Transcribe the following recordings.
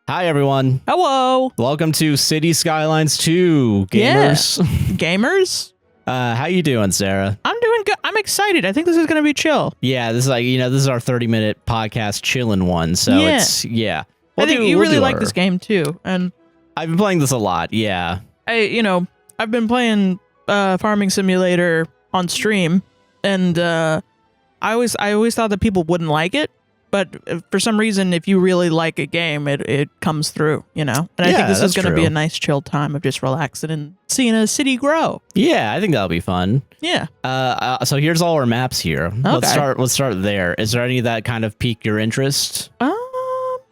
Hi, everyone. Hello. Welcome to City Skylines 2, gamers. Yeah. Gamers? How you doing, Sarah? I'm doing good. I'm excited. I think this is going to be chill. Yeah, this is like, this is our 30-minute podcast chilling one. So I think you really like this game too. And I've been playing this a lot. Yeah. I've been playing Farming Simulator on stream, and I always thought that people wouldn't like it. But for some reason, if you really like a game, it comes through, And I think this is going to be a nice chill time of just relaxing and seeing a city grow. Yeah, I think that'll be fun. Yeah. So here's all our maps here. Okay. Let's start there. Is there any that kind of pique your interest? I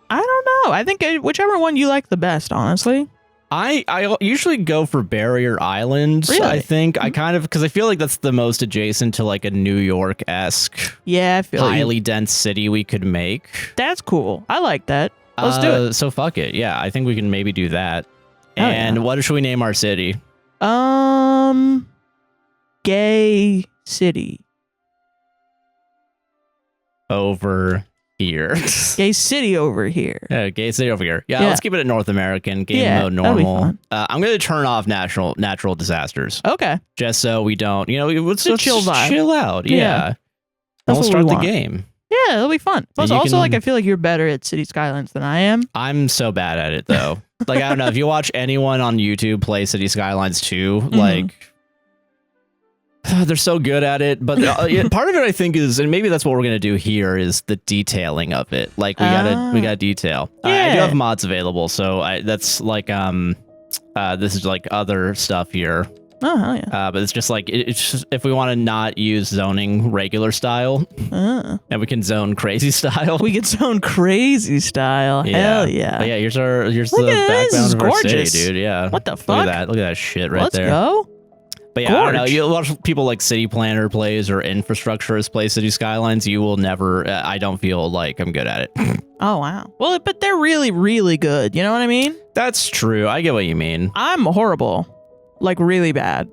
don't know. I think whichever one you like the best, honestly. I usually go for Barrier Island. Really? I think I kind of because I feel like that's the most adjacent to like a New York-esque, I feel highly dense city we could make. That's cool. I like that. Let's do it. So fuck it. Yeah, I think we can maybe do that. What should we name our city? Gay City. Over here. Gay City over here. Yeah, Gay City over here. Yeah, let's keep it at North American. Game mode that'll be normal. fun. I'm going to turn off natural disasters. Okay. Just so we don't, let's a chill vibe. Chill out. Yeah. That's we'll what start we the want. game. Yeah, it'll be fun. Plus, you also, can- I feel like you're better at City Skylines than I am. I'm so bad at it though. I don't know if you watch anyone on YouTube play City Skylines 2, they're so good at it. But part of it, I think, is, and maybe that's what we're gonna do here, is the detailing of it. Like we gotta detail. I do have mods available, so that's like this is like other stuff here. Oh hell yeah! But it's just like it's just, if we want to not use zoning regular style, and we can zone crazy style. We can zone crazy style. Hell yeah! But yeah, here's the this. background of our city, Gorgeous. dude. Yeah. What the fuck? Look at that shit right there. Let's go. But yeah, I don't know. A lot of people like City Planner plays or Infrastructurist plays City Skylines. You will never. I don't feel like I'm good at it. Oh wow. Well, but they're really, really good. You know what I mean? That's true. I get what you mean. I'm horrible. Like really bad.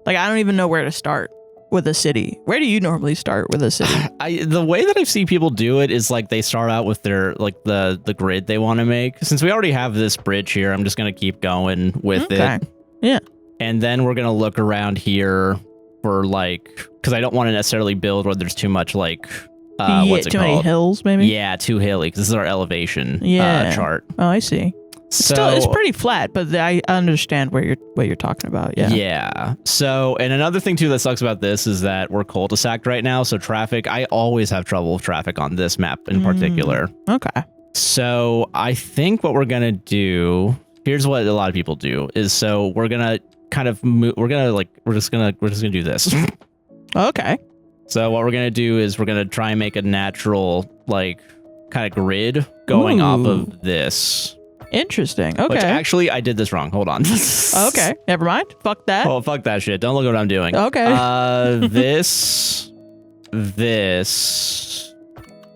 Like I don't even know where to start with a city. Where do you normally start with a city? The way that I've seen people do it is like they start out with their like the grid they want to make. Since we already have this bridge here, I'm just gonna keep going with it. Yeah. And then we're gonna look around here for like, because I don't want to necessarily build where there's too much like what's it too called? many hills, maybe. Yeah, too hilly. Because this is our elevation chart. Oh, I see. It's pretty flat, but I understand what you're talking about. Yeah. Yeah. So, and another thing too that sucks about this is that we're cul-de-sac right now. So traffic, I always have trouble with traffic on this map in particular. Okay. So I think what we're gonna do, here's what a lot of people do, is so we're gonna kind of move. We're just gonna do this. Okay. So what we're gonna do is we're gonna try and make a natural like kind of grid going off of this. Interesting. Okay. Which actually, I did this wrong. Hold on. Okay. Never mind. Fuck that. Oh, fuck that shit. Don't look at what I'm doing. Okay. This,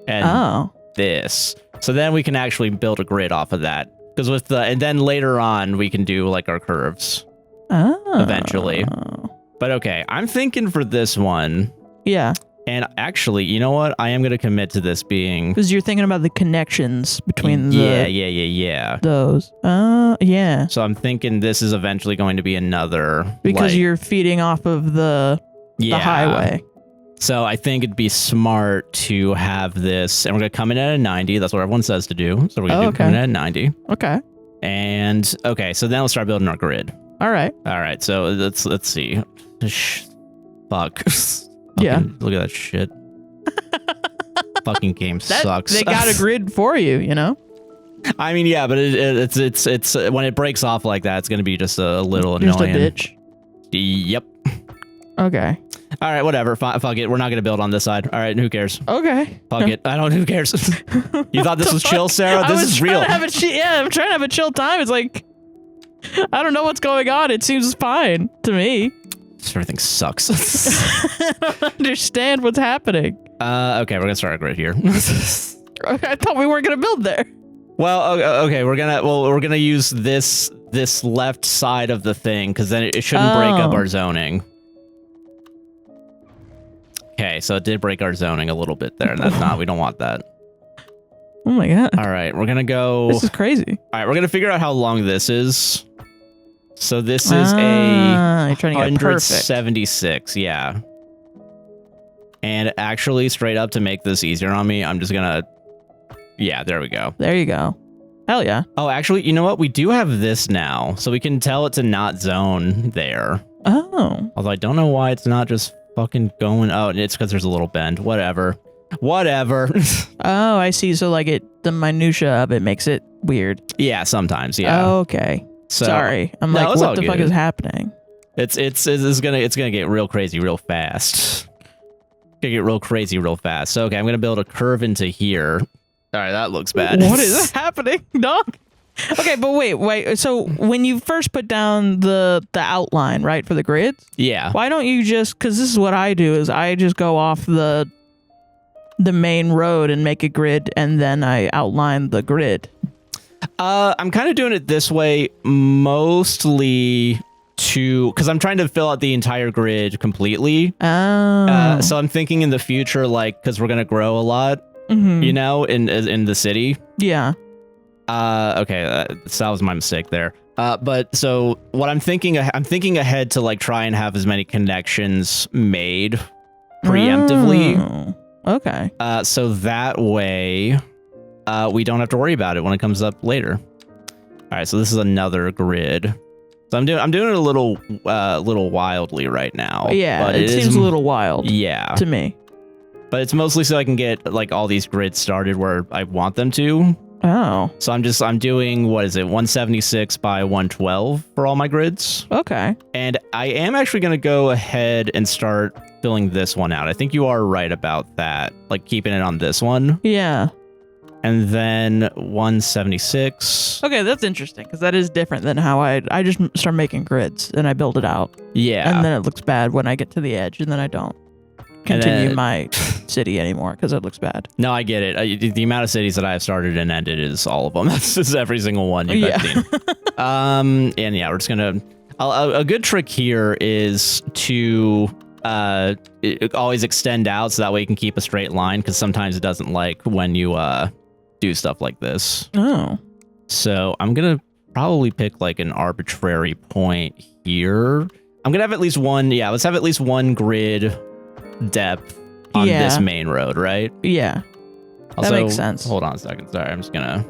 and this. So then we can actually build a grid off of that. Because and then later on, we can do like our curves. Eventually. But okay, I'm thinking for this one. Yeah. And actually, you know what? I am going to commit to this being... Because you're thinking about the connections between Yeah. those. Yeah. So I'm thinking this is eventually going to be another... Because you're feeding off of the highway. So I think it'd be smart to have this... And we're going to come in at a 90. That's what everyone says to do. So we're going to come in at a 90. Okay. And, okay, so then we'll start building our grid. All right. So let's see. Fuck. Yeah. Look at that shit. Fucking game sucks. They got a grid for you, I mean, yeah, but it's when it breaks off like that, it's gonna be just a little annoying. Just a bitch. Yep. Okay. All right, whatever. Fuck it. We're not gonna build on this side. All right, who cares? Okay. Fuck it. Who cares? You thought this was chill, Sarah? This is real. I'm trying to have a chill time. It's like I don't know what's going on. It seems fine to me. Everything sucks. I don't understand what's happening. Okay, we're gonna start a grid here. I thought we weren't gonna build there. Well, okay, we're gonna use this left side of the thing because then it shouldn't break up our zoning. Okay, so it did break our zoning a little bit there. That's not. We don't want that. Oh my god. All right, we're gonna go. This is crazy. All right, we're gonna figure out how long this is. So this is you're trying to get perfect. 176. Yeah. And actually, straight up to make this easier on me, I'm just gonna. Yeah, there we go. There you go. Hell yeah. Oh, actually, you know what? We do have this now, so we can tell it to not zone there. Oh. Although I don't know why it's not just fucking going. Oh, it's because there's a little bend. Whatever. Oh, I see. So like the minutia of it makes it weird. Yeah, sometimes. Yeah. Okay. So, sorry. I'm no, like, what the fuck is happening? It's gonna get real crazy real fast. Gonna get real crazy real fast. So okay, I'm gonna build a curve into here. All right, that looks bad. What is happening, dog? Okay, but wait. So when you first put down the outline, right, for the grids? Yeah. Why don't you just? Because this is what I do: is I just go off the main road and make a grid, and then I outline the grid. I'm kind of doing it this way, mostly because I'm trying to fill out the entire grid completely. Oh. So I'm thinking in the future, like, because we're gonna grow a lot. Mm-hmm. You know, in the city. Yeah. Okay, that was my mistake there. But so what I'm thinking ahead to like try and have as many connections made preemptively. Oh, okay. So that way, we don't have to worry about it when it comes up later. All right, so this is another grid. So I'm doing it a little wildly right now. Yeah, but it seems a little wild. Yeah. To me. But it's mostly so I can get like all these grids started where I want them to. Oh. So I'm doing, what is it, 176 by 112 for all my grids. Okay. And I am actually going to go ahead and start filling this one out. I think you are right about that, like keeping it on this one. Yeah. And then 176. Okay, that's interesting because that is different than how I just start making grids and I build it out. Yeah. And then it looks bad when I get to the edge and then I don't continue my city anymore because it looks bad. No, I get it. The amount of cities that I have started and ended is all of them. That's just every single one you've seen. And yeah, we're just gonna. A good trick here is to always extend out so that way you can keep a straight line because sometimes it doesn't like when you do stuff like this. Oh. So I'm gonna probably pick like an arbitrary point here. I'm gonna have at least one. Yeah, let's have at least one grid depth on this main road, right? Yeah. Also, that makes sense. Hold on a second. Sorry, I'm just gonna.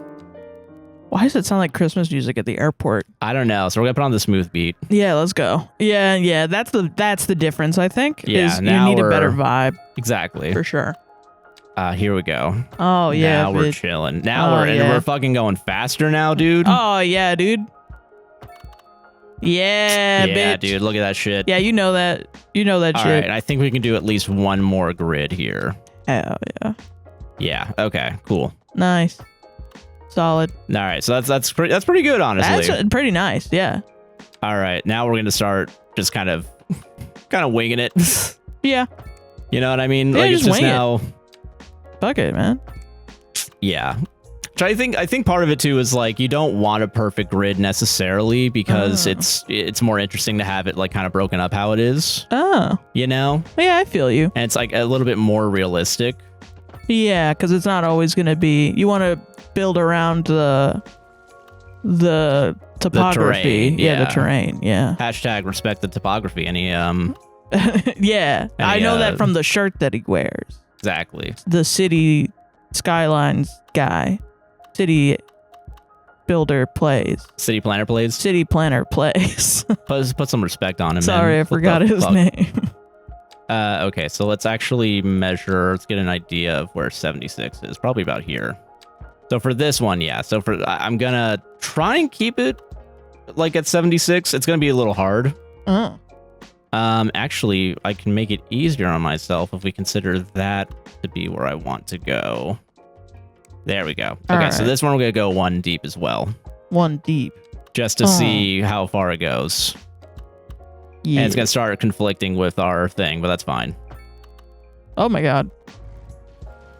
Why does it sound like Christmas music at the airport? I don't know. So we're gonna put on the smooth beat. Yeah, let's go. Yeah. That's the difference, I think. Yeah, is you need a better vibe. Exactly. For sure. Here we go. Oh yeah. Now we're chilling. Now we're fucking going faster now, dude. Oh yeah, dude. Yeah, bitch. Dude, look at that shit. Yeah, you know that. You know that shit. All right, I think we can do at least one more grid here. Hell yeah. Yeah. Okay. Cool. Nice. Solid. All right. So that's pretty good, honestly. That's pretty nice. Yeah. All right. Now we're gonna start just kind of winging it. Yeah. You know what I mean? Yeah, like just it's just wing now. Fuck it, man. Yeah. Which I think part of it too is like you don't want a perfect grid necessarily because it's more interesting to have it like kind of broken up how it is. Oh. You know? Yeah, I feel you. And it's like a little bit more realistic. Yeah, because it's not always going to be. You want to build around the topography. The terrain, the terrain. Yeah. Hashtag respect the topography. Yeah, I know that from the shirt that he wears. Exactly. The city Skylines guy. City builder plays. City planner plays. City planner plays. Put some respect on him. Sorry, man. I forgot his name. Okay, so let's actually measure. Let's get an idea of where 76 is. Probably about here. So for this one, yeah. So I'm gonna try and keep it like at 76. It's gonna be a little hard. Oh. Actually, I can make it easier on myself if we consider that to be where I want to go. There we go. Okay, so this one we're gonna go one deep as well. One deep. Just to see how far it goes. Yeah. And it's gonna start conflicting with our thing, but that's fine. Oh my god.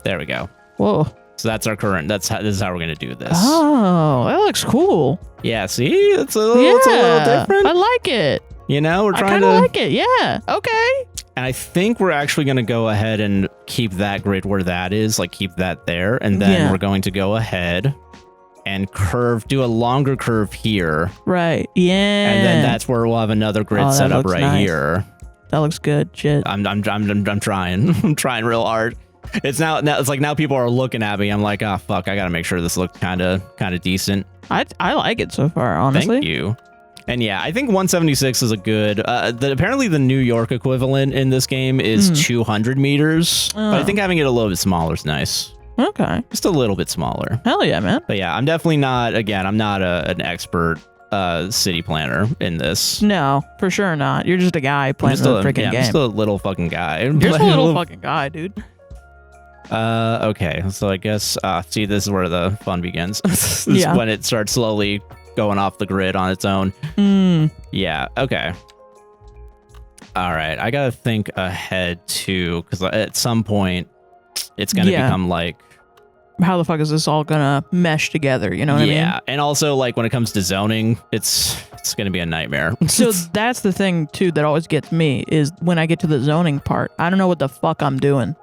There we go. Whoa. So that's our current. This is how we're gonna do this. Oh, that looks cool. Yeah. See, it's a little different. I like it. You know, we're trying to. I kind of like it. Yeah. Okay. And I think we're actually going to go ahead and keep that grid where that is, like keep that there. And then we're going to go ahead and do a longer curve here. Right. Yeah. And then that's where we'll have another grid set up right here. That looks good. Shit. I'm trying. I'm trying real hard. It's now people are looking at me. I'm like, oh fuck, I got to make sure this looks kind of decent. I like it so far, honestly. Thank you. And yeah, I think 176 is a good. Apparently, the New York equivalent in this game is 200 meters. But I think having it a little bit smaller is nice. Okay. Just a little bit smaller. Hell yeah, man. But yeah, I'm definitely not. Again, I'm not an expert city planner in this. No, for sure not. You're just a guy playing the freaking game. I'm just a little fucking guy. You're just a little fucking guy, dude. Okay, so I guess see, this is where the fun begins. This is when it starts slowly going off the grid on its own. Yeah, okay. All right, I gotta think ahead too, because at some point it's gonna become like, how the fuck is this all gonna mesh together? You know what I mean? Yeah, and also like when it comes to zoning, it's gonna be a nightmare. So that's the thing too that always gets me, is when I get to the zoning part, I don't know what the fuck I'm doing.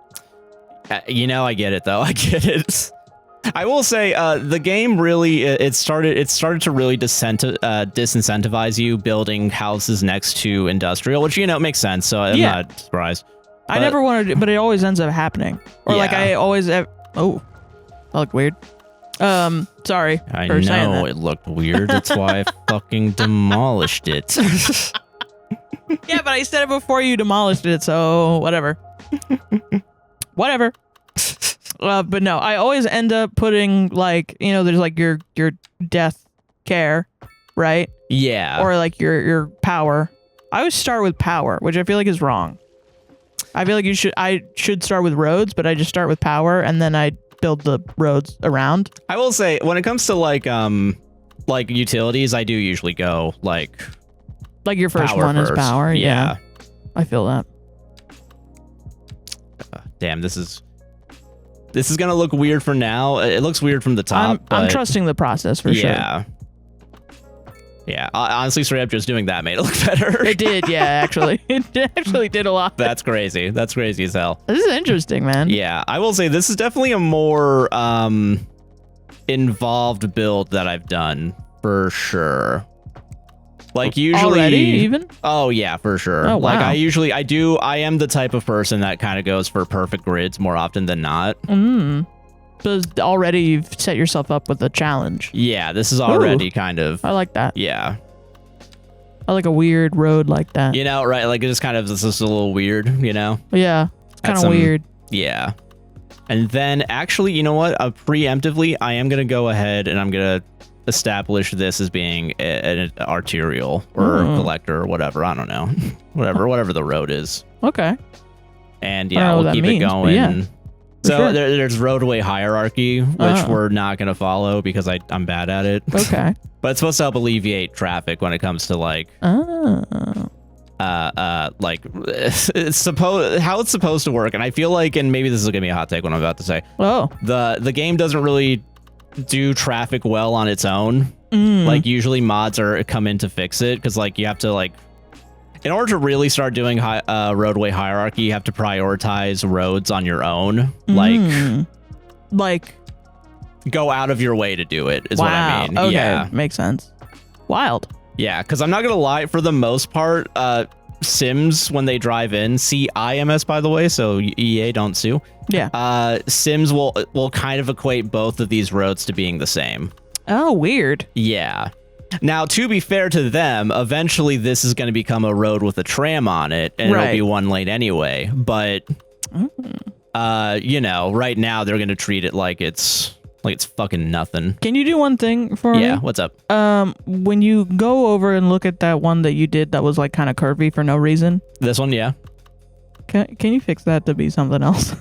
You know, I get it though. I get it. I will say, the game really it started to really disincentivize you building houses next to industrial, which makes sense. So I'm not surprised. I never wanted to, but it always ends up happening. Or like I always oh, that looked weird. Sorry. I know it looked weird. That's why I fucking demolished it. Yeah, but I said it before you demolished it, so whatever. Whatever. But no, I always end up putting like, there's like your death care, right? Yeah. Or like your power. I always start with power, which I feel like is wrong. I feel like I should start with roads, but I just start with power and then I build the roads around. I will say when it comes to like utilities, I do usually go like your first one is power. Yeah. I feel that. Damn, this is gonna look weird for now. It looks weird from the top. I'm trusting the process for sure. Yeah. Honestly, straight up just doing that made it look better. It did, yeah. Actually, it actually did a lot. That's crazy. That's crazy as hell. This is interesting, man. Yeah, I will say this is definitely a more involved build that I've done for sure. Like usually already even? Oh yeah, for sure. Oh, wow. Like I am the type of person that kind of goes for perfect grids more often than not. So already you've set yourself up with a challenge. Yeah, this is already kind of. I like that. Yeah. I like a weird road like that. Right? Like it's kind of just a little weird, Yeah, it's kind of weird. Yeah. And then actually, you know what? Preemptively, I am gonna go ahead and I'm gonna establish this as being an arterial or collector or whatever. I don't know. whatever the road is. Okay. And yeah, we'll keep it going. Yeah, so sure. there's roadway hierarchy, which we're not going to follow because I'm bad at it. Okay. But it's supposed to help alleviate traffic when it comes to like how it's supposed to work. And I feel like, and maybe this is gonna be a hot take what I'm about to say. Oh. The game doesn't really do traffic well on its own. Like usually mods come in to fix it, because like you have to like, in order to really start doing roadway hierarchy, you have to prioritize roads on your own. Like go out of your way to do it is what I mean. Okay. Yeah, makes sense. Wild. Yeah, because I'm not gonna lie, for the most part, Sims when they drive in, CIMS by the way, so EA don't sue. Yeah. Sims will kind of equate both of these roads to being the same. Oh, weird. Yeah. Now, to be fair to them, eventually this is going to become a road with a tram on it, and it'll be one lane anyway. But, right now they're going to treat it like it's fucking nothing. Can you do one thing for me? Yeah, what's up? When you go over and look at that one that you did that was like kind of curvy for no reason. This one, yeah. Can you fix that to be something else?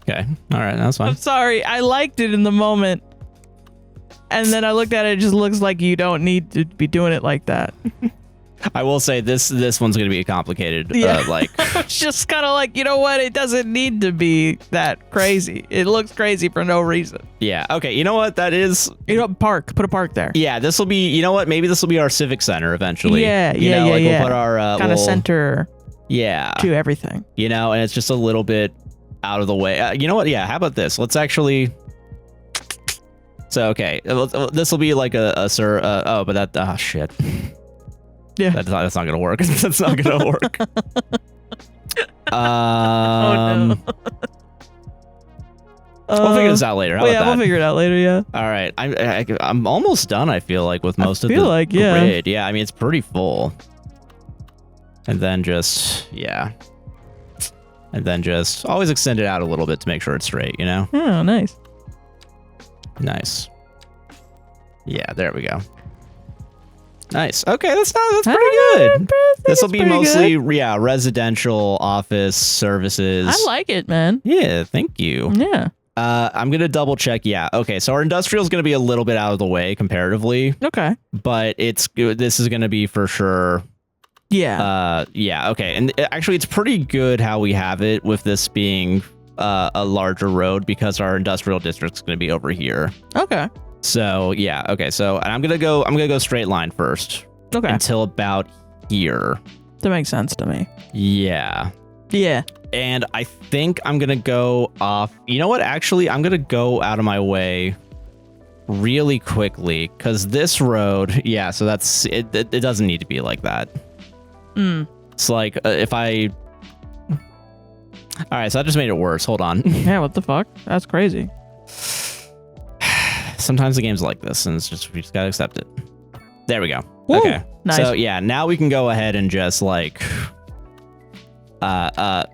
Okay. All right, that's fine. I'm sorry. I liked it in the moment. And then I looked at it, it just looks like you don't need to be doing it like that. I will say this one's gonna be complicated. Like it's just kind of like, you know what? It doesn't need to be that crazy. It looks crazy for no reason. Yeah. Okay. You know what? That is. You know, park. Put a park there. Yeah. This will be. You know what? Maybe this will be our civic center eventually. Yeah. You know, like we'll put our kind of center. Yeah. To everything. You know, and it's just a little bit out of the way. You know what? Yeah. How about this? Let's actually. So okay, this will be like a sir. Oh, but that. Oh shit. Yeah. That's not gonna work. That's not gonna work. Oh no. We'll figure this out later. How about that? We'll figure it out later. Yeah. All right. I'm almost done. I feel like with most of the grid. Yeah. I mean, it's pretty full. And then just And then just always extend it out a little bit to make sure it's straight. You know. Oh, nice. Nice. Yeah. There we go. Nice. Okay, that's pretty good. This will be mostly residential, office, services. I like it, man. Yeah, thank you. Yeah. I'm gonna double check. Yeah. Okay. So our industrial is gonna be a little bit out of the way comparatively. Okay. But this is gonna be for sure. Yeah. Yeah. Okay. And actually, it's pretty good how we have it with this being a larger road because our industrial district's gonna be over here. Okay. So yeah, okay. So I'm gonna go straight line first. Okay. Until about here. That makes sense to me. Yeah. Yeah. And I think I'm gonna go off. You know what? Actually, I'm gonna go out of my way really quickly because this road. Yeah. So that's it. It doesn't need to be like that. It's like if I. All right. So I just made it worse. Hold on. Yeah. What the fuck? That's crazy. Sometimes the game's like this, and we just gotta accept it. There we go. Woo, okay. Nice. So yeah, now we can go ahead and just like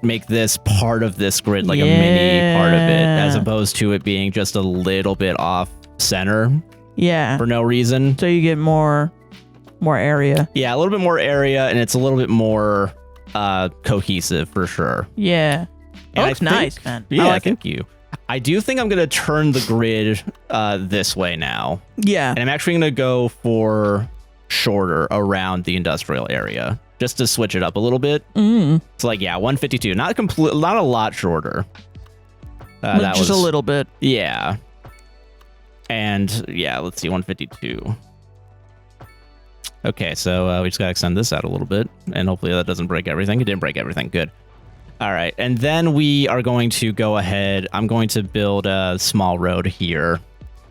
make this part of this grid like a mini part of it, as opposed to it being just a little bit off center. Yeah. For no reason. So you get more area. Yeah, a little bit more area, and it's a little bit more cohesive for sure. Yeah. It looks nice, man. Yeah, thank you. I do think I'm going to turn the grid this way now. Yeah. And I'm actually going to go for shorter around the industrial area just to switch it up a little bit. It's like, 152. Not a lot shorter. Just a little bit. Yeah. And yeah, let's see, 152. Okay, so we just got to extend this out a little bit. And hopefully that doesn't break everything. It didn't break everything. Good. All right, and then we are going to go ahead. I'm going to build a small road here.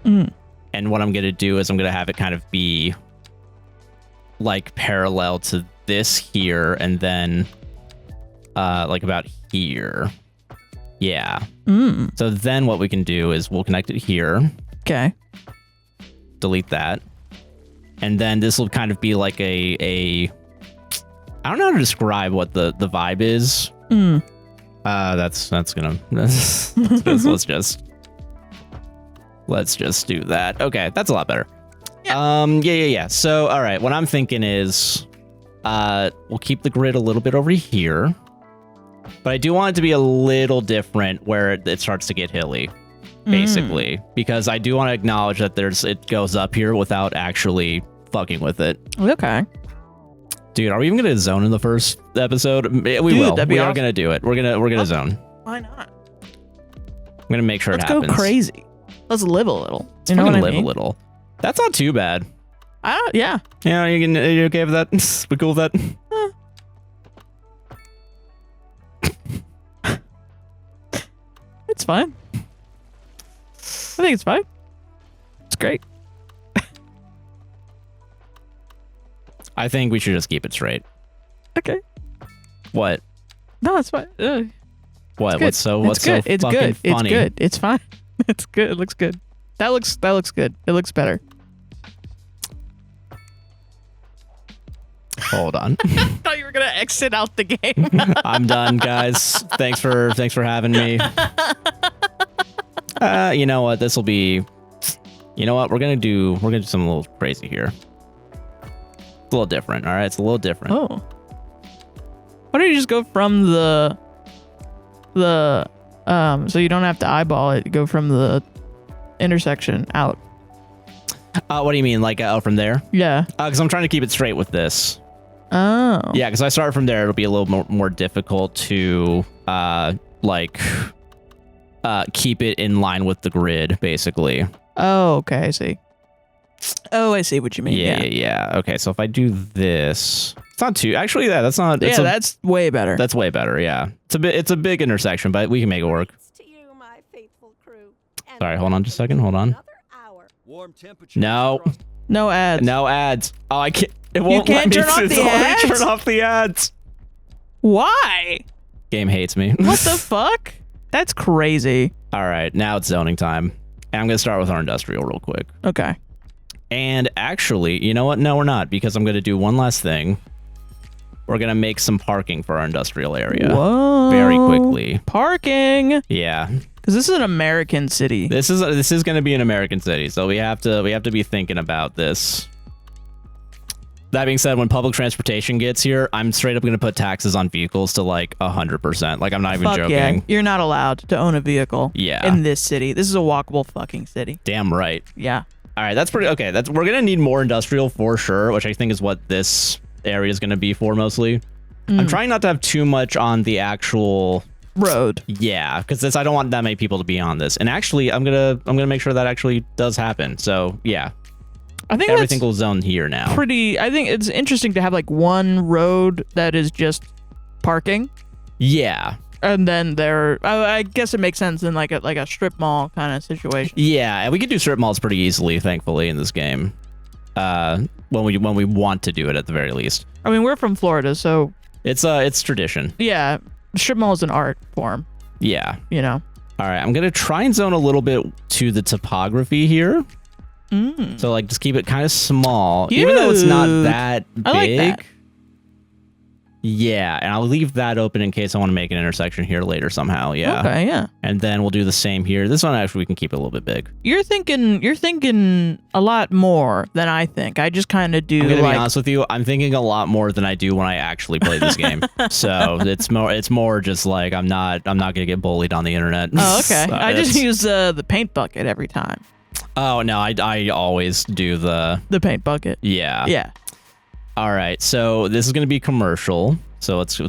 And what I'm going to do is I'm going to have it kind of be like parallel to this here and then like about here. Yeah. So then what we can do is we'll connect it here. Okay. Delete that. And then this will kind of be like a I don't know how to describe what the vibe is. Let's just do that. Okay, that's a lot better. Yeah. So, all right, what I'm thinking is we'll keep the grid a little bit over here, but I do want it to be a little different where it starts to get hilly, basically, because I do want to acknowledge that it goes up here without actually fucking with it. Okay. Dude, are we even gonna zone in the first episode? We will. We are gonna do it. We're gonna zone. Why not? I'm gonna make sure it happens. Let's go crazy. Let's live a little. You know what I mean? Live a little. That's not too bad. Yeah. Yeah, are you okay with that? We cool with that? It's fine. I think it's fine. It's great. I think we should just keep it straight. Okay. What? No, it's fine. What? What's so fucking funny? It's good. It's fine. It's good. It looks good. That looks good. It looks better. Hold on. I thought you were gonna exit out the game. I'm done, guys. Thanks for having me. You know what? This will be. You know what? We're gonna do something a little crazy here. It's a little different. All right, it's a little different. Oh. Why don't you just go from the so you don't have to eyeball it. Go from the intersection out. What do you mean, like out from there? Yeah. Because I'm trying to keep it straight with this. Oh. Yeah, because I start from there, it'll be a little more difficult to keep it in line with the grid, basically. Oh, okay, I see. Oh, I see what you mean. Yeah. Okay, so if I do this, it's not too. Actually, that's not. That's way better. That's way better. Yeah, it's a big intersection, but we can make it work. Sorry, hold on just a second. Hold on. No ads. No ads. Oh, I can't. It won't let me turn off the ads. Why? Game hates me. What the fuck? That's crazy. All right, now it's zoning time. And I'm going to start with our industrial real quick. Okay. And actually, you know what? No, we're not, because I'm going to do one last thing. We're going to make some parking for our industrial area. Whoa. Very quickly. Parking. Yeah. Because this is an American city. This is going to be an American city, so we have to be thinking about this. That being said, when public transportation gets here, I'm straight up going to put taxes on vehicles to like 100%. Like, I'm not even joking. Yeah. You're not allowed to own a vehicle. Yeah. In this city. This is a walkable fucking city. Damn right. Yeah. All right, that's pretty okay. We're going to need more industrial for sure, which I think is what this area is going to be for mostly. I'm trying not to have too much on the actual road. Yeah, because I don't want that many people to be on this. And actually, I'm gonna make sure that actually does happen. So yeah. I think everything will zone here now. I think it's interesting to have like one road that is just parking. Yeah. And then I guess it makes sense in like a strip mall kind of situation. Yeah, and we can do strip malls pretty easily, thankfully, in this game. When we want to do it at the very least. I mean, we're from Florida, so it's tradition. Yeah, strip mall is an art form. Yeah. You know. All right, I'm gonna try and zone a little bit to the topography here. So like just keep it kind of small, even though it's not that big. I like that. Yeah, and I'll leave that open in case I want to make an intersection here later somehow. Yeah. Okay, yeah. And then we'll do the same here. This one actually we can keep it a little bit big. You're thinking a lot more than I think. I just kind of do. I'm gonna be honest with you. I'm thinking a lot more than I do when I actually play this game. So it's more just like I'm not gonna get bullied on the internet. Oh, okay. I just use the paint bucket every time. Oh no, I always do the paint bucket. Yeah. Yeah. All right, so this is going to be commercial. So it's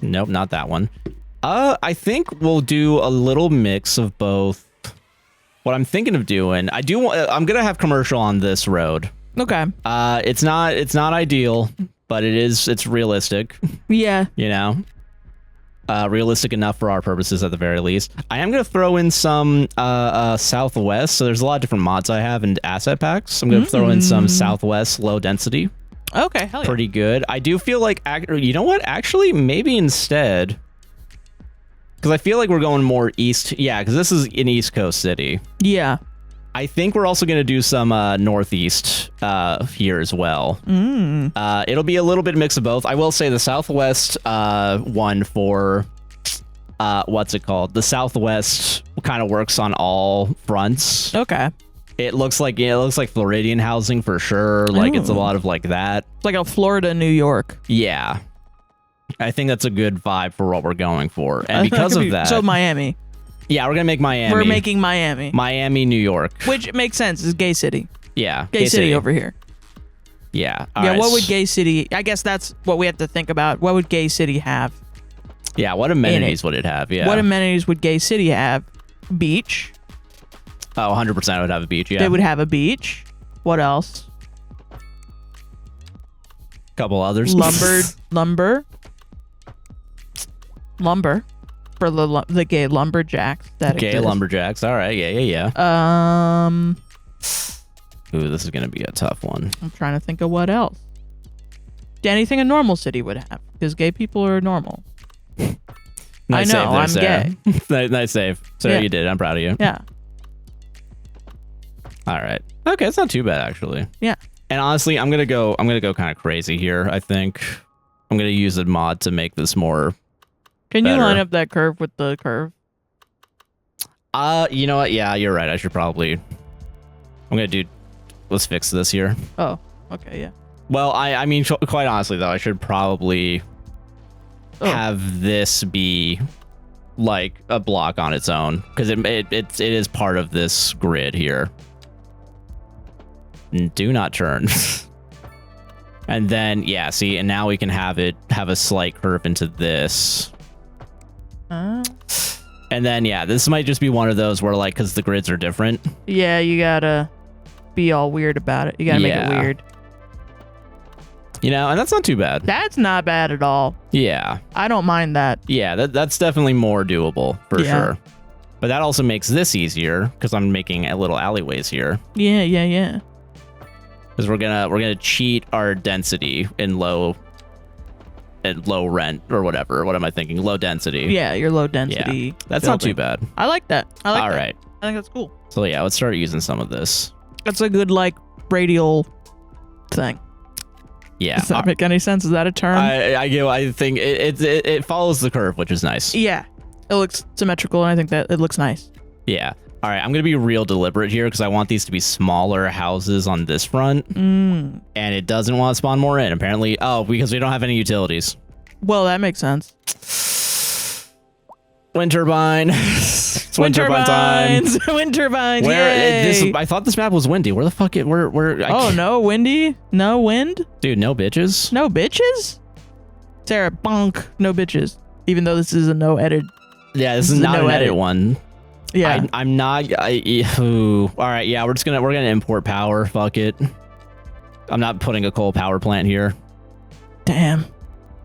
nope, not that one. I think we'll do a little mix of both. What I'm thinking of doing, I'm going to have commercial on this road. Okay. It's not ideal, but it's realistic. Yeah. You know. Realistic enough for our purposes at the very least. I am going to throw in some Southwest. So there's a lot of different mods I have and asset packs. I'm going to throw in some Southwest low density. Okay, hell yeah. Pretty good. I do feel like, you know what? Actually, maybe instead, because I feel like we're going more east. Yeah, because this is an East Coast city. Yeah. I think we're also going to do some northeast here as well. It'll be a little bit mix of both. I will say the Southwest one for what's it called? The Southwest kind of works on all fronts. Okay. It looks like Floridian housing for sure. Like it's a lot of like that. It's like a Florida, New York. Yeah. I think that's a good vibe for what we're going for. And because of that. So Miami. Yeah, we're going to make Miami. We're making Miami. Miami, New York. Which makes sense. It's gay city. Yeah. Gay city over here. Yeah. Yeah, what would gay city... I guess that's what we have to think about. What would gay city have? Yeah, what amenities would it have? Yeah. What amenities would gay city have? Beach. Oh, 100% would have a beach, yeah. They would have a beach. What else? Couple others. Lumber. For the gay lumberjacks. Gay lumberjacks. All right. Yeah. Ooh, this is going to be a tough one. I'm trying to think of what else. Anything a normal city would have, because gay people are normal. Nice I know, I'm Sarah. gay. Nice save. Sarah, you did. I'm proud of you. Yeah. All right. Okay, it's not too bad actually. Yeah. And honestly, I'm gonna go kind of crazy here. I think I'm gonna use a mod to make this more. Can you line up that curve with the curve? You know what? Yeah, you're right. I should probably. Let's fix this here. Oh. Okay. Yeah. Well, I mean, quite honestly though, I should probably have this be like a block on its own because it is part of this grid here. Do not turn. And then, yeah, see, and now we can have a slight curve into this. And then, yeah, this might just be one of those where, like, because the grids are different. Yeah, you gotta be all weird about it. You gotta make it weird. You know, and that's not too bad. That's not bad at all. Yeah. I don't mind that. Yeah, that's definitely more doable, for sure. But that also makes this easier, because I'm making little alleyways here. Yeah. Because we're gonna cheat our density in low rent or whatever. What am I thinking? Low density. Yeah, your low density. Yeah. That's not too bad. I like that. All right. I think that's cool. So yeah, let's start using some of this. That's a good like radial thing. Yeah. Does that make any sense? Is that a term? I think it follows the curve, which is nice. Yeah. It looks symmetrical, and I think that it looks nice. Yeah. All right, I'm going to be real deliberate here because I want these to be smaller houses on this front. And it doesn't want to spawn more in, apparently. Oh, because we don't have any utilities. Well, that makes sense. Wind turbine. It's wind turbine time. Wind turbines. I thought this map was windy. Where the fuck no windy? No wind? Dude, no bitches? No bitches? Sarah, bonk. No bitches. Even though this is a no edit. Yeah, this is not an edit one. Yeah. I'm not. All right, yeah, we're gonna import power. Fuck it. I'm not putting a coal power plant here. Damn.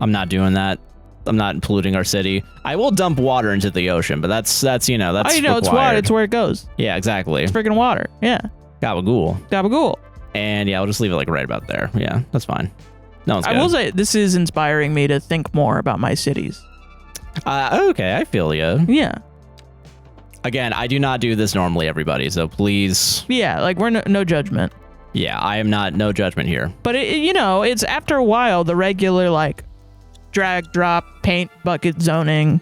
I'm not doing that. I'm not polluting our city. I will dump water into the ocean, but that's required. It's water. It's where it goes. Yeah, exactly. It's freaking water. Yeah. Gabagool. And yeah, I'll just leave it like right about there. Yeah, that's fine. No one's good. I will say this is inspiring me to think more about my cities. Okay, I feel you. Yeah. Again, I do not do this normally, everybody, so please. Yeah, like we're no judgment. Yeah, I am not, no judgment here. But it's after a while the regular like drag, drop, paint, bucket zoning.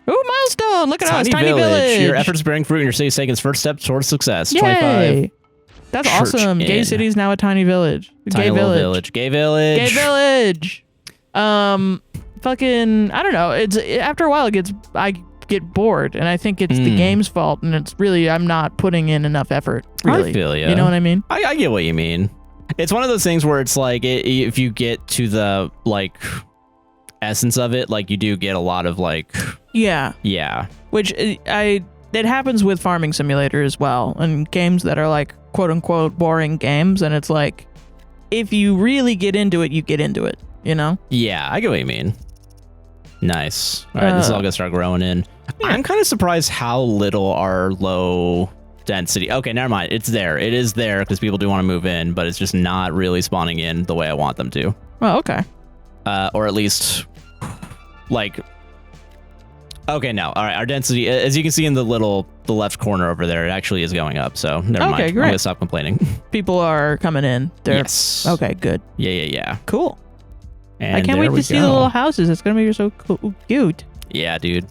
Ooh, milestone! Look at us, tiny village. Your efforts bearing fruit, and your city's taking its first step towards success. Yay. 25. That's awesome. Gay city is now a tiny village. Gay village. Gay village. Fucking, I don't know. It's after a while I get bored, and I think it's the game's fault, and it's really I'm not putting in enough effort. Really. I feel you. You know what I mean? I get what you mean. It's one of those things where it's like if you get to the like essence of it, like you do get a lot of like yeah, which it happens with Farming Simulator as well, and games that are like quote unquote boring games, and it's like if you really get into it, you get into it. You know? Yeah, I get what you mean. Nice. All right, this is all gonna start growing in. Yeah. I'm kind of surprised how little our low density. Okay, never mind. It's there. It is there because people do want to move in, but it's just not really spawning in the way I want them to. Oh, okay. Or at least, like, okay, no. All right, our density, as you can see in the left corner over there, it actually is going up. So never mind. Great. I'm gonna stop complaining. People are coming in. Yes. Okay, good. Yeah. Cool. And I can't wait to see the little houses. It's gonna be so cute. Yeah, dude.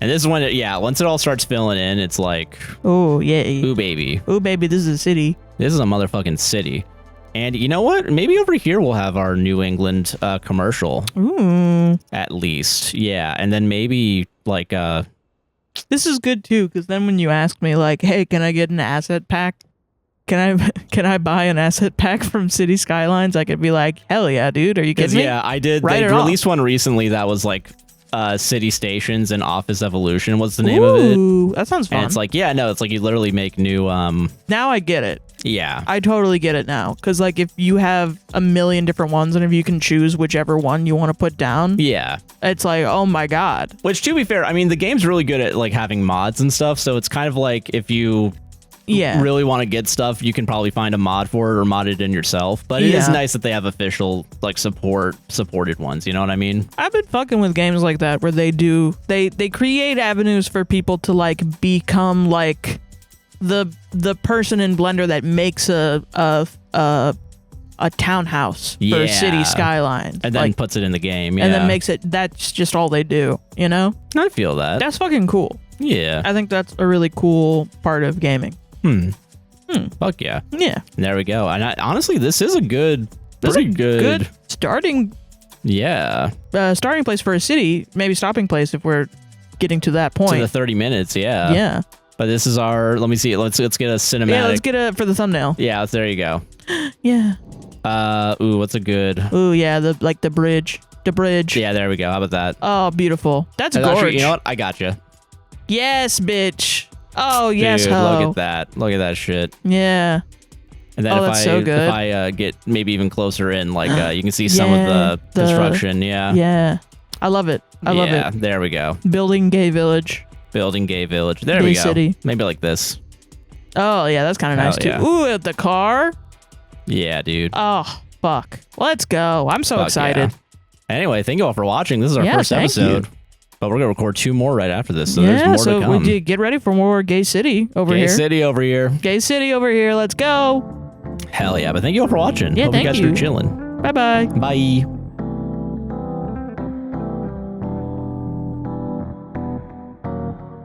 And this is when once it all starts filling in, it's like, oh yay, ooh baby, this is a city. This is a motherfucking city. And you know what? Maybe over here we'll have our New England commercial. Ooh. At least, yeah. And then maybe like this is good too, because then when you ask me like, hey, can I get an asset pack? Can I buy an asset pack from City Skylines? I could be like, hell yeah, dude. Are you kidding me? Yeah, I did. They released one recently that was like City Stations and Office Evolution was the name of it. Ooh, that sounds fun. And it's like, yeah, no, it's like you literally make new Now I get it. Yeah. I totally get it now. Because like if you have a million different ones and if you can choose whichever one you want to put down. Yeah. It's like, oh my God. Which to be fair, I mean, the game's really good at like having mods and stuff. So it's kind of like if you really want to get stuff, you can probably find a mod for it or mod it in yourself. But it is nice that they have official like supported ones. You know what I mean? I've been fucking with games like that where they create avenues for people to like become like the person in Blender that makes a townhouse for City Skylines and then like, puts it in the game. Yeah. And then makes it. That's just all they do. You know? I feel that. That's fucking cool. Yeah. I think that's a really cool part of gaming. Fuck yeah. Yeah. And there we go. And honestly, this is a good starting. Yeah. Starting place for a city, maybe stopping place if we're getting to that point. To the 30 minutes, yeah. Yeah. But this is our. Let me see. Let's get a cinematic. Yeah, let's get it for the thumbnail. Yeah, there you go. Yeah. Ooh, what's a good? Ooh, yeah, the bridge. The bridge. Yeah, there we go. How about that? Oh, beautiful. That's gorgeous. Actually, you know what? I got you. Yes, bitch. Oh, yes, Dude, ho. look at that. Look at that shit. Yeah. And then if I get maybe even closer in, like you can see some of the construction. Yeah. Yeah. I love it. I love it. Yeah, there we go. Building gay village. Building gay village. There Gay we go. city. Maybe like this. Oh, yeah, that's kind of nice, too. Yeah. Ooh, the car. Yeah, dude. Oh, fuck. Let's go. I'm so excited. Yeah. Anyway, thank you all for watching. This is our first episode. But we're going to record 2 more right after this, so there's more to come. We get ready for more Gay City over here. Gay City over here. Gay City over here. Let's go. Hell yeah. But thank you all for watching. Yeah, Hope you guys are chilling. Bye-bye. Bye.